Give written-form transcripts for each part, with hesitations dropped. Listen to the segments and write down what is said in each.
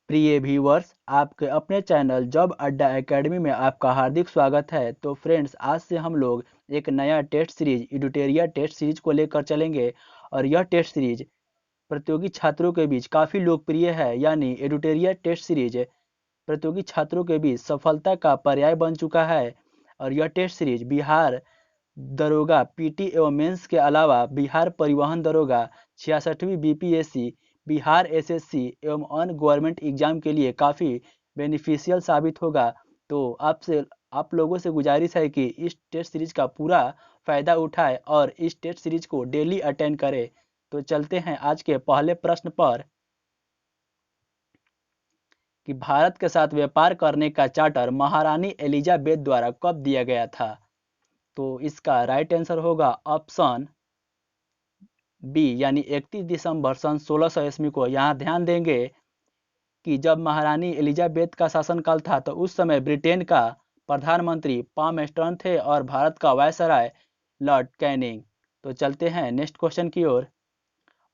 प्रिय व्यूवर्स, आपके अपने चैनल जॉब अड्डा एकेडमी में आपका हार्दिक स्वागत है। तो फ्रेंड्स, आज से हम लोग एक नया टेस्ट सीरीज एडुटेरिया टेस्ट सीरीज को लेकर चलेंगे। और यह टेस्ट सीरीज प्रतियोगी छात्रों के बीच काफ़ी लोकप्रिय है। यानी एडुटेरिया टेस्ट सीरीज प्रतियोगी छात्रों के बीच सफलता का पर्याय बन चुका है। और यह टेस्ट सीरीज बिहार दरोगा पीटी एवं मेंस के अलावा बिहार परिवहन दरोगा 66वीं बीपीएससी, बिहार एसएससी एवं अन्य गवर्नमेंट एग्जाम के लिए काफ़ी बेनिफिशियल साबित होगा। तो आप लोगों से गुजारिश है कि इस टेस्ट सीरीज का पूरा फ़ायदा उठाएं और इस टेस्ट सीरीज को डेली अटेंड करें। तो चलते हैं आज के पहले प्रश्न पर कि भारत के साथ व्यापार करने का चार्टर महारानी एलिजाबेथ द्वारा कब दिया गया था। तो इसका राइट आंसर होगा ऑप्शन बी, यानी 31 दिसंबर सन 1600 ईस्वी को। यहाँ ध्यान देंगे कि जब महारानी एलिजाबेथ का शासनकाल था तो उस समय ब्रिटेन का प्रधानमंत्री पामस्टर्न थे और भारत का वायसराय लॉर्ड कैनिंग। तो चलते हैं नेक्स्ट क्वेश्चन की ओर।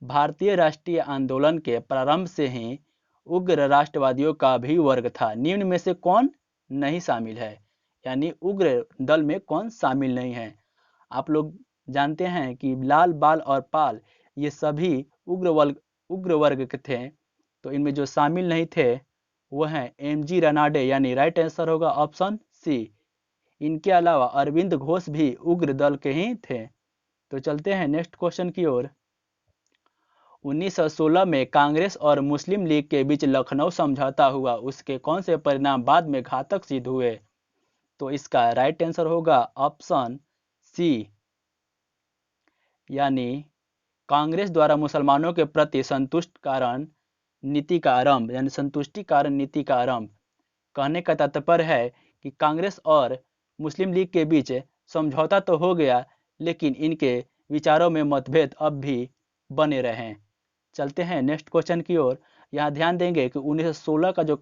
भारतीय राष्ट्रीय आंदोलन के प्रारंभ से ही उग्र राष्ट्रवादियों का भी वर्ग था। निम्न में से कौन नहीं शामिल है, यानी उग्र दल में कौन शामिल नहीं है। आप लोग जानते हैं कि लाल, बाल और पाल ये सभी उग्र वर्ग के थे। तो इनमें जो शामिल नहीं थे वो हैं एमजी रनाडे, यानी राइट आंसर होगा ऑप्शन सी। इनके अलावा अरविंद घोष भी उग्र दल के ही थे। तो चलते हैं नेक्स्ट क्वेश्चन की ओर। 1916 में कांग्रेस और मुस्लिम लीग के बीच लखनऊ समझौता हुआ, उसके कौन से परिणाम बाद में घातक सिद्ध हुए। तो इसका राइट आंसर होगा ऑप्शन सी, यानी कांग्रेस द्वारा मुसलमानों के प्रति संतुष्ट कारण नीति का आरंभ, यानी संतुष्टि कारण नीति का आरंभ। कहने का तात्पर्य है कि कांग्रेस और मुस्लिम लीग के बीच समझौता तो हो गया, लेकिन इनके विचारों में मतभेद अब भी बने रहे। चलते हैं नेक्स्ट क्वेश्चन की ओर। यहाँ ध्यान देंगे कि 1916 का जो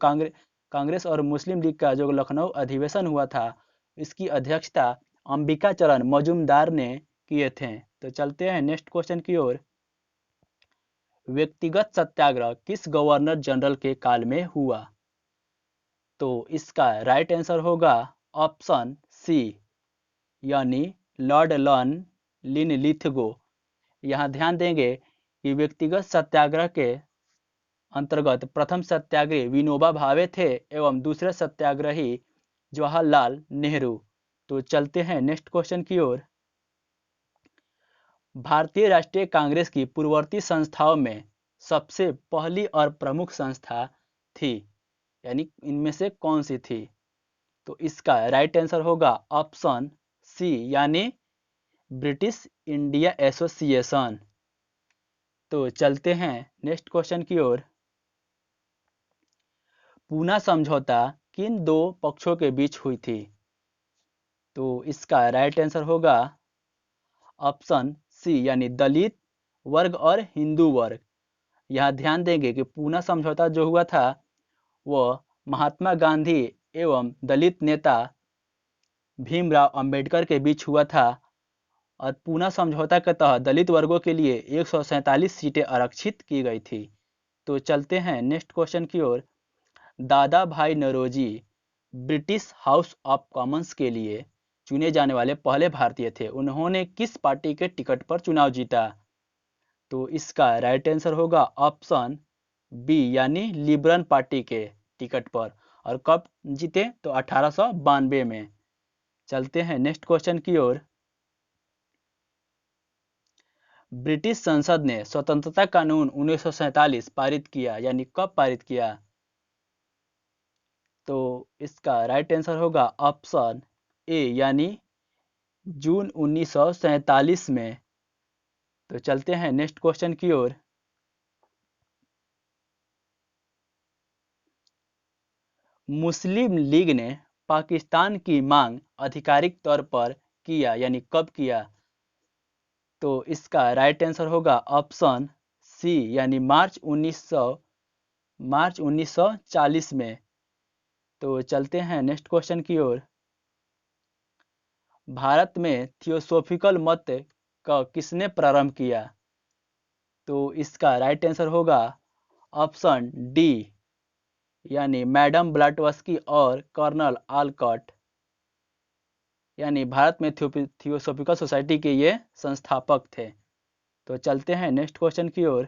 कांग्रेस और मुस्लिम लीग का जो लखनऊ अधिवेशन हुआ था, इसकी अध्यक्षता अंबिका चरण मजूमदार ने किए थे। तो चलते हैं नेक्स्ट क्वेश्चन की ओर। व्यक्तिगत सत्याग्रह किस गवर्नर जनरल के काल में हुआ। तो इसका राइट आंसर होगा ऑप्शन सी, यानी लॉर्ड लन लिनलिथगो। यहाँ ध्यान देंगे कि व्यक्तिगत सत्याग्रह के अंतर्गत प्रथम सत्याग्रही विनोबा भावे थे एवं दूसरे सत्याग्रही जवाहरलाल नेहरू। तो चलते हैं नेक्स्ट क्वेश्चन की ओर। भारतीय राष्ट्रीय कांग्रेस की पूर्ववर्ती संस्थाओं में सबसे पहली और प्रमुख संस्था थी, यानी इनमें से कौन सी थी। तो इसका राइट आंसर होगा ऑप्शन सी, यानी ब्रिटिश इंडिया एसोसिएशन। तो चलते हैं नेक्स्ट क्वेश्चन की ओर। पूना समझौता किन दो पक्षों के बीच हुई थी। तो इसका राइट आंसर होगा ऑप्शन सी, यानी दलित वर्ग और हिंदू वर्ग। यहाँ ध्यान देंगे कि पूना समझौता जो हुआ था वह महात्मा गांधी एवं दलित नेता भीमराव अंबेडकर के बीच हुआ था। और पूना समझौता के तहत दलित वर्गों के लिए 147 सीटें आरक्षित की गई थी। तो चलते हैं नेक्स्ट क्वेश्चन की ओर। Dadabhai Naoroji British House of Commons के लिए चुने जाने वाले पहले भारतीय थे। उन्होंने किस पार्टी के टिकट पर चुनाव जीता। तो इसका राइट आंसर होगा ऑप्शन बी, यानी लिबरल पार्टी के टिकट पर। और कब जीते, तो 1892 में। चलते हैं नेक्स्ट क्वेश्चन की ओर। ब्रिटिश संसद ने स्वतंत्रता कानून 1947 पारित किया, यानी कब पारित किया। तो इसका राइट आंसर होगा ऑप्शन ए, यानी जून 1947 में। तो चलते हैं नेक्स्ट क्वेश्चन की ओर। मुस्लिम लीग ने पाकिस्तान की मांग आधिकारिक तौर पर किया, यानी कब किया। तो इसका राइट आंसर होगा ऑप्शन सी, यानी मार्च 1940 में। तो चलते हैं नेक्स्ट क्वेश्चन की ओर। भारत में थियोसॉफिकल मत का किसने प्रारंभ किया। तो इसका राइट आंसर होगा ऑप्शन डी, यानी मैडम ब्लाटवस्की और कर्नल आलकट यानी भारत में थियोसॉफिकल सोसाइटी के ये संस्थापक थे। तो चलते हैं नेक्स्ट क्वेश्चन की ओर।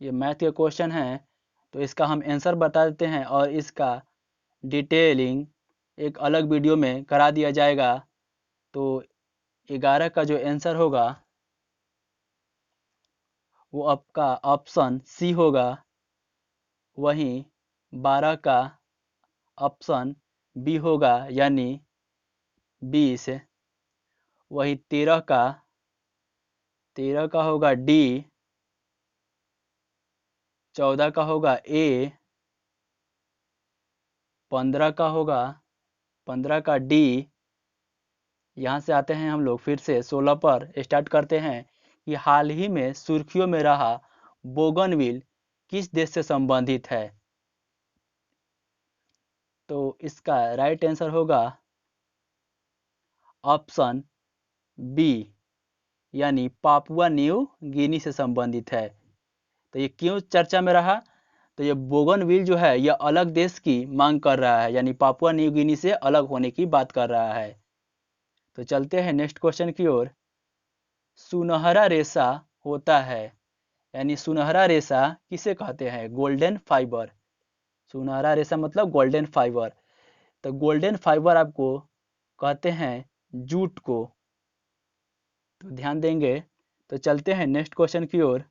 ये मैथ के क्वेश्चन है, तो इसका हम आंसर बता देते हैं और इसका डिटेलिंग एक अलग वीडियो में करा दिया जाएगा। तो 11 का जो आंसर होगा वो आपका ऑप्शन सी होगा। वहीं 12 का ऑप्शन बी होगा यानी 20। वही 13 का होगा डी। 14 का होगा ए। 15 का डी। यहाँ से आते हैं हम लोग फिर से 16 पर स्टार्ट करते हैं कि हाल ही में सुर्खियों में रहा बोगनविल किस देश से संबंधित है। तो इसका राइट आंसर होगा ऑप्शन बी यानी पापुआ न्यू गिनी से संबंधित है। तो ये क्यों चर्चा में रहा, तो ये बोगनविल जो है यह अलग देश की मांग कर रहा है, यानी पापुआ न्यू गिनी से अलग होने की बात कर रहा है। तो चलते हैं नेक्स्ट क्वेश्चन की ओर। सुनहरा रेशा होता है, यानी सुनहरा रेशा किसे कहते हैं, गोल्डन फाइबर। सुनहरा रेशा मतलब गोल्डन फाइबर। तो गोल्डन फाइबर आपको कहते हैं जूट को। तो ध्यान देंगे। तो चलते हैं नेक्स्ट क्वेश्चन की ओर।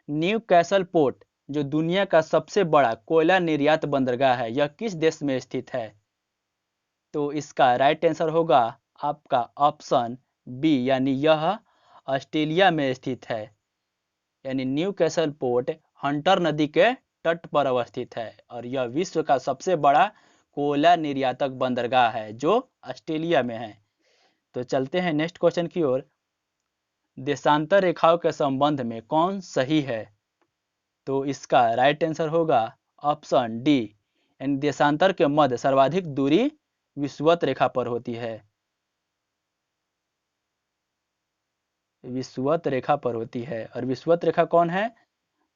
न्यू कैसल पोर्ट जो दुनिया का सबसे बड़ा कोयला निर्यात बंदरगाह है, यह किस देश में स्थित है। तो इसका राइट आंसर होगा आपका ऑप्शन बी यानी यह ऑस्ट्रेलिया में स्थित है। यानी न्यू कैसल पोर्ट हंटर नदी के तट पर अवस्थित है और यह विश्व का सबसे बड़ा कोयला निर्यातक बंदरगाह है जो ऑस्ट्रेलिया में है। तो चलते हैं नेक्स्ट क्वेश्चन की ओर। देशांतर रेखाओं के संबंध में कौन सही है। तो इसका राइट आंसर होगा ऑप्शन डी यानी देशांतर के मध्य सर्वाधिक दूरी विषुवत रेखा पर होती है। विषुवत रेखा पर होती है। और विषुवत रेखा कौन है,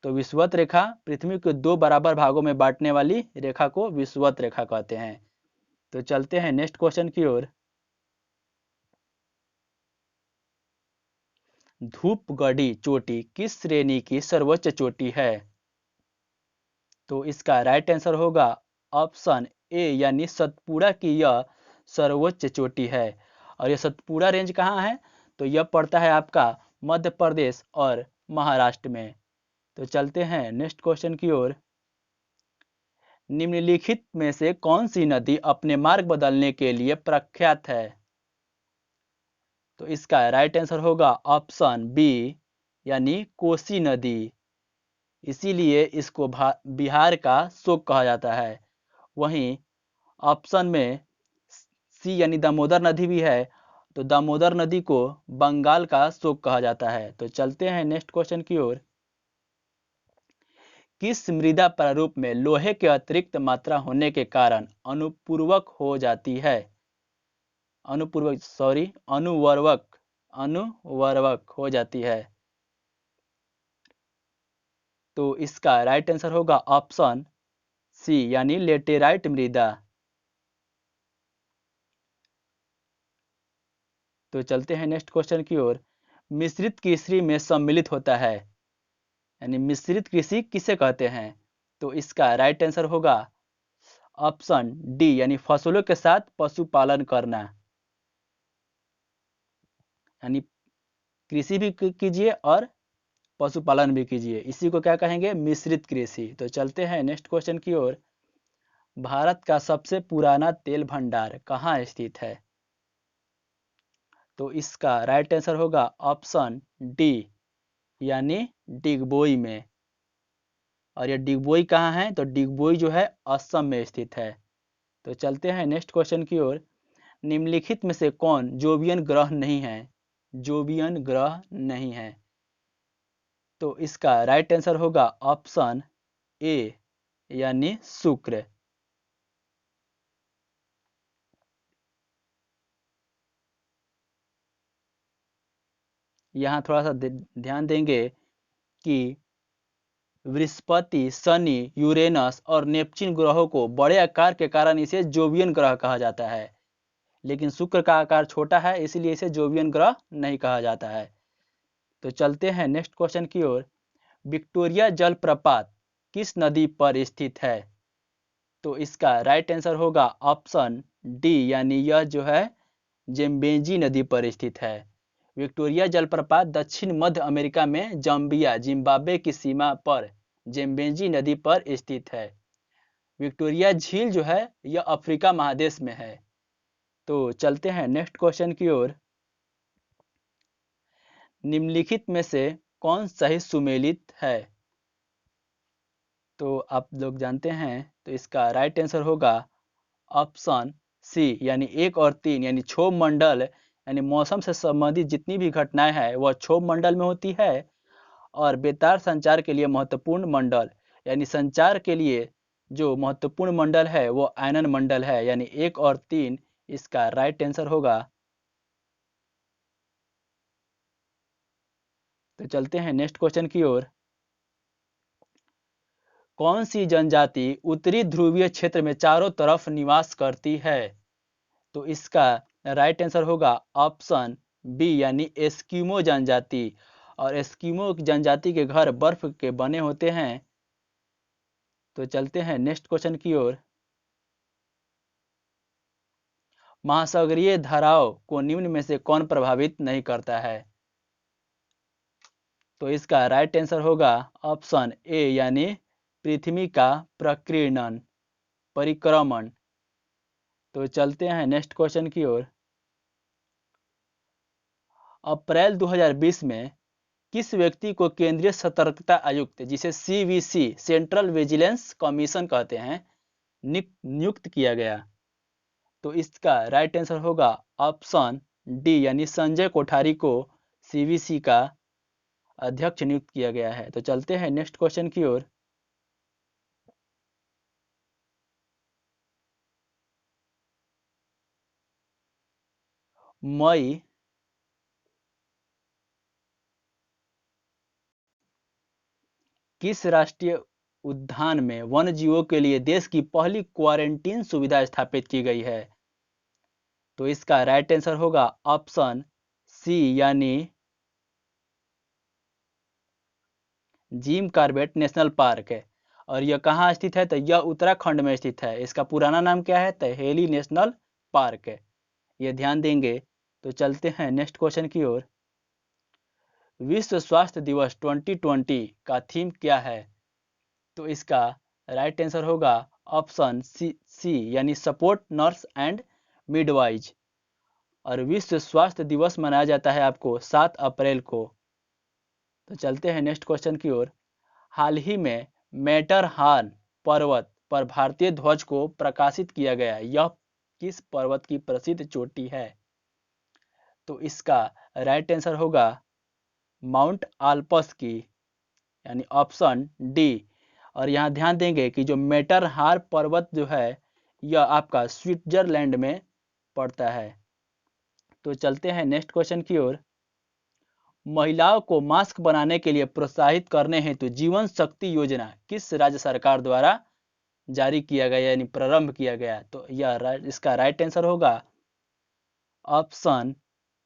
तो विषुवत रेखा पृथ्वी के 2 बराबर भागों में बांटने वाली रेखा को विषुवत रेखा कहते हैं। तो चलते हैं नेक्स्ट क्वेश्चन की ओर। धूपगढ़ी चोटी किस श्रेणी की सर्वोच्च चोटी है। तो इसका राइट आंसर होगा ऑप्शन ए यानी सतपुड़ा की यह सर्वोच्च चोटी है। और यह सतपुड़ा रेंज कहाँ है, तो यह पड़ता है आपका मध्य प्रदेश और महाराष्ट्र में। तो चलते हैं नेक्स्ट क्वेश्चन की ओर। निम्नलिखित में से कौन सी नदी अपने मार्ग बदलने के लिए प्रख्यात है। तो इसका राइट आंसर होगा ऑप्शन बी यानी कोसी नदी। इसीलिए इसको बिहार का शोक कहा जाता है। वहीं ऑप्शन में सी यानी दामोदर नदी भी है, तो दामोदर नदी को बंगाल का शोक कहा जाता है। तो चलते हैं नेक्स्ट क्वेश्चन की ओर। किस मृदा प्रारूप में लोहे के अतिरिक्त मात्रा होने के कारण अनुपूरक हो जाती है। अनुवर्वक हो जाती है। तो इसका राइट आंसर होगा ऑप्शन सी यानी लेटेराइट मृदा। तो चलते हैं नेक्स्ट क्वेश्चन की ओर। मिश्रित कृषि में सम्मिलित होता है, यानी मिश्रित कृषि किसे कहते हैं। तो इसका राइट आंसर होगा ऑप्शन डी यानी फसलों के साथ पशुपालन करना। यानी कृषि भी कीजिए और पशुपालन भी कीजिए, इसी को क्या कहेंगे, मिश्रित कृषि। तो चलते हैं नेक्स्ट क्वेश्चन की ओर। भारत का सबसे पुराना तेल भंडार कहाँ स्थित है। तो इसका राइट आंसर होगा ऑप्शन डी यानी डिगबोई में। और ये डिगबोई कहाँ है, तो डिगबोई जो है असम में स्थित है। तो चलते हैं नेक्स्ट क्वेश्चन की ओर। निम्नलिखित में से कौन जोवियन ग्रह नहीं है। जोवियन ग्रह नहीं है। तो इसका राइट आंसर होगा ऑप्शन ए यानी शुक्र। यहाँ थोड़ा सा ध्यान देंगे कि बृहस्पति, शनि, यूरेनस और नेपच्यून ग्रहों को बड़े आकार के कारण इसे जोवियन ग्रह कहा जाता है, लेकिन शुक्र का आकार छोटा है इसलिए इसे जोवियन ग्रह नहीं कहा जाता है। तो चलते हैं नेक्स्ट क्वेश्चन की ओर। विक्टोरिया जलप्रपात किस नदी पर स्थित है? तो इसका राइट आंसर होगा ऑप्शन डी, यानी यह जो है जेम्बेजी नदी पर स्थित है। विक्टोरिया जलप्रपात दक्षिण मध्य अमेरिका में जाम्बिया, जिम्बाब्वे की सीमा पर जेम्बेजी नदी पर स्थित है। विक्टोरिया झील जो है यह अफ्रीका महादेश में है। तो चलते हैं नेक्स्ट क्वेश्चन की ओर। निम्नलिखित में से कौन सही सुमेलित है? तो आप लोग जानते हैं, तो इसका राइट आंसर होगा ऑप्शन सी, यानी 1 और 3, यानी क्षोभ मंडल, यानी मौसम से संबंधित जितनी भी घटनाएं हैं वह क्षोभ मंडल में होती है। और बेतार संचार के लिए महत्वपूर्ण मंडल, यानी संचार के लिए जो महत्वपूर्ण मंडल है वो आयनन मंडल है, यानी 1 और 3 इसका राइट आंसर होगा। तो चलते हैं नेक्स्ट क्वेश्चन की ओर। कौन सी जनजाति उत्तरी ध्रुवीय क्षेत्र में चारों तरफ निवास करती है? तो इसका राइट आंसर होगा ऑप्शन बी, यानी एस्किमो जनजाति। और एस्किमो जनजाति के घर बर्फ के बने होते हैं। तो चलते हैं नेक्स्ट क्वेश्चन की ओर। महासागरीय धाराओं को निम्न में से कौन प्रभावित नहीं करता है? तो इसका राइट आंसर होगा ऑप्शन ए, यानी पृथ्वी का प्रकीर्णन, परिक्रमण। तो चलते हैं नेक्स्ट क्वेश्चन की ओर। अप्रैल 2020 में किस व्यक्ति को केंद्रीय सतर्कता आयुक्त, जिसे सीवीसी सेंट्रल विजिलेंस कमीशन कहते हैं, नियुक्त किया गया? तो इसका राइट आंसर होगा ऑप्शन डी, यानी संजय कोठारी को सीवीसी का अध्यक्ष नियुक्त किया गया है। तो चलते हैं नेक्स्ट क्वेश्चन की ओर। मई किस राष्ट्रीय उद्यान में वन्य जीवों के लिए देश की पहली क्वारंटीन सुविधा स्थापित की गई है? तो इसका राइट आंसर होगा ऑप्शन सी, यानी जिम कॉर्बेट नेशनल पार्क है। और यह कहाँ स्थित है? तो यह उत्तराखंड में स्थित है। इसका पुराना नाम क्या है? तहेली नेशनल पार्क है। यह ध्यान देंगे। तो चलते हैं नेक्स्ट क्वेश्चन की ओर। विश्व स्वास्थ्य दिवस 2020 का थीम क्या है? तो इसका राइट आंसर होगा ऑप्शन सी, यानी सपोर्ट नर्स एंड मिडवाइज। और विश्व स्वास्थ्य दिवस मनाया जाता है आपको 7 अप्रैल को। तो चलते हैं नेक्स्ट क्वेश्चन की ओर। हाल ही में मैटरहार्न पर्वत पर भारतीय ध्वज को प्रकाशित किया गया, यह किस पर्वत की प्रसिद्ध चोटी है? तो इसका राइट आंसर होगा माउंट आल्पस की, यानी ऑप्शन डी। और यहाँ ध्यान देंगे कि जो मैटरहार्न पर्वत जो है यह आपका स्विट्जरलैंड में पड़ता है। तो चलते हैं नेक्स्ट क्वेश्चन की ओर। महिलाओं को मास्क बनाने के लिए प्रोत्साहित करने हेतु जीवन शक्ति योजना किस राज्य सरकार द्वारा जारी किया गया, यानी प्रारंभ किया गया? तो यह इसका राइट आंसर होगा ऑप्शन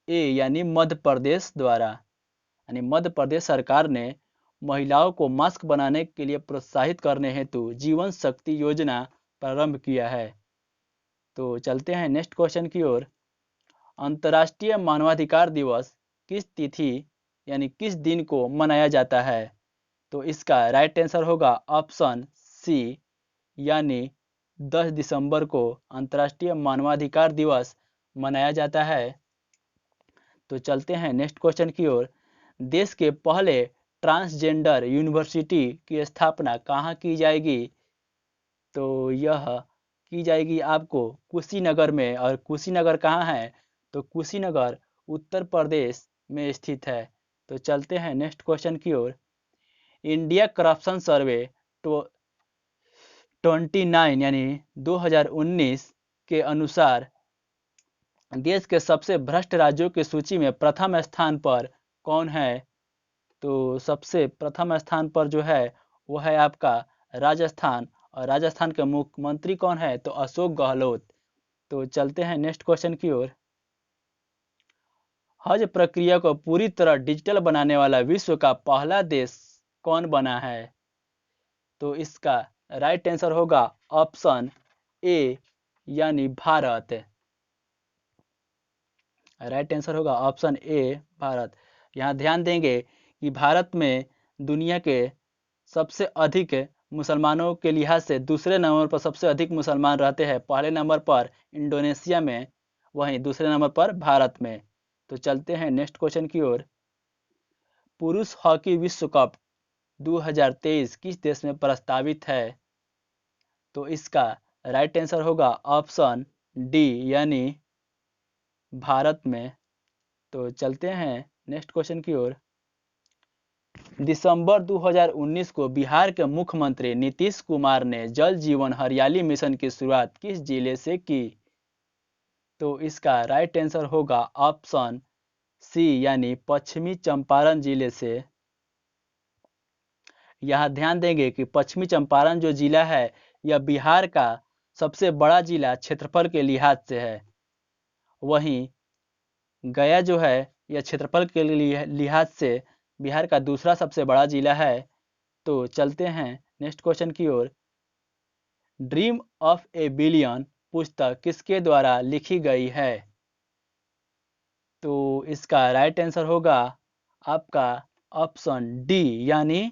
ए, यानी मध्य प्रदेश द्वारा। यानी मध्य प्रदेश सरकार ने महिलाओं को मास्क बनाने के लिए प्रोत्साहित करने हेतु जीवन शक्ति योजना प्रारंभ किया है। तो चलते हैं नेक्स्ट क्वेश्चन की ओर। अंतर्राष्ट्रीय मानवाधिकार दिवस किस तिथि, यानी किस दिन को मनाया जाता है? तो इसका राइट आंसर होगा ऑप्शन सी, यानी 10 दिसंबर को अंतर्राष्ट्रीय मानवाधिकार दिवस मनाया जाता है। तो चलते हैं नेक्स्ट क्वेश्चन की ओर। देश के पहले ट्रांसजेंडर यूनिवर्सिटी की स्थापना कहाँ की जाएगी? तो यह की जाएगी आपको कुशीनगर में। और कुशीनगर कहाँ है? तो कुशीनगर उत्तर प्रदेश में स्थित है। तो चलते हैं नेक्स्ट क्वेश्चन की ओर। इंडिया करप्शन सर्वे 29 यानी 2019 के अनुसार देश के सबसे भ्रष्ट राज्यों की सूची में प्रथम स्थान पर कौन है? तो सबसे प्रथम स्थान पर जो है वो है आपका राजस्थान, और राजस्थान के मुख्यमंत्री कौन है? तो अशोक गहलोत। तो चलते हैं नेक्स्ट क्वेश्चन की ओर। हज प्रक्रिया को पूरी तरह डिजिटल बनाने वाला विश्व का पहला देश कौन बना है? तो इसका राइट आंसर होगा ऑप्शन ए यानी भारत। राइट आंसर होगा ऑप्शन ए भारत। यहाँ ध्यान देंगे कि भारत में दुनिया के सबसे अधिक मुसलमानों के लिहाज से दूसरे नंबर पर सबसे अधिक मुसलमान रहते हैं। पहले नंबर पर इंडोनेशिया में, वहीं दूसरे नंबर पर भारत में। तो चलते हैं नेक्स्ट क्वेश्चन की ओर। पुरुष हॉकी विश्व कप 2023 किस देश में प्रस्तावित है? तो इसका राइट आंसर होगा ऑप्शन डी यानी भारत में। तो चलते हैं नेक्स्ट क्वेश्चन की ओर। दिसंबर 2019 को बिहार के मुख्यमंत्री नीतीश कुमार ने जल जीवन हरियाली मिशन की शुरुआत किस जिले से की? तो इसका राइट आंसर होगा ऑप्शन सी यानी पश्चिमी चंपारण जिले से। यहाँ ध्यान देंगे कि पश्चिमी चंपारण जो जिला है यह बिहार का सबसे बड़ा जिला क्षेत्रफल के लिहाज से है। वहीं गया जो है यह क्षेत्रफल के लिहाज से बिहार का दूसरा सबसे बड़ा जिला है। तो चलते हैं नेक्स्ट क्वेश्चन की ओर। ड्रीम ऑफ ए बिलियन पुस्तक किसके द्वारा लिखी गई है? तो इसका राइट आंसर होगा आपका ऑप्शन डी यानी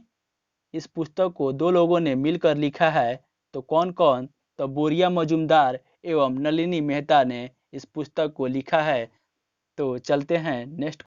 इस पुस्तक को दो लोगों ने मिलकर लिखा है। तो कौन कौन? तो बोरिया मजूमदार एवं नलिनी मेहता ने इस पुस्तक को लिखा है। तो चलते हैं नेक्स्ट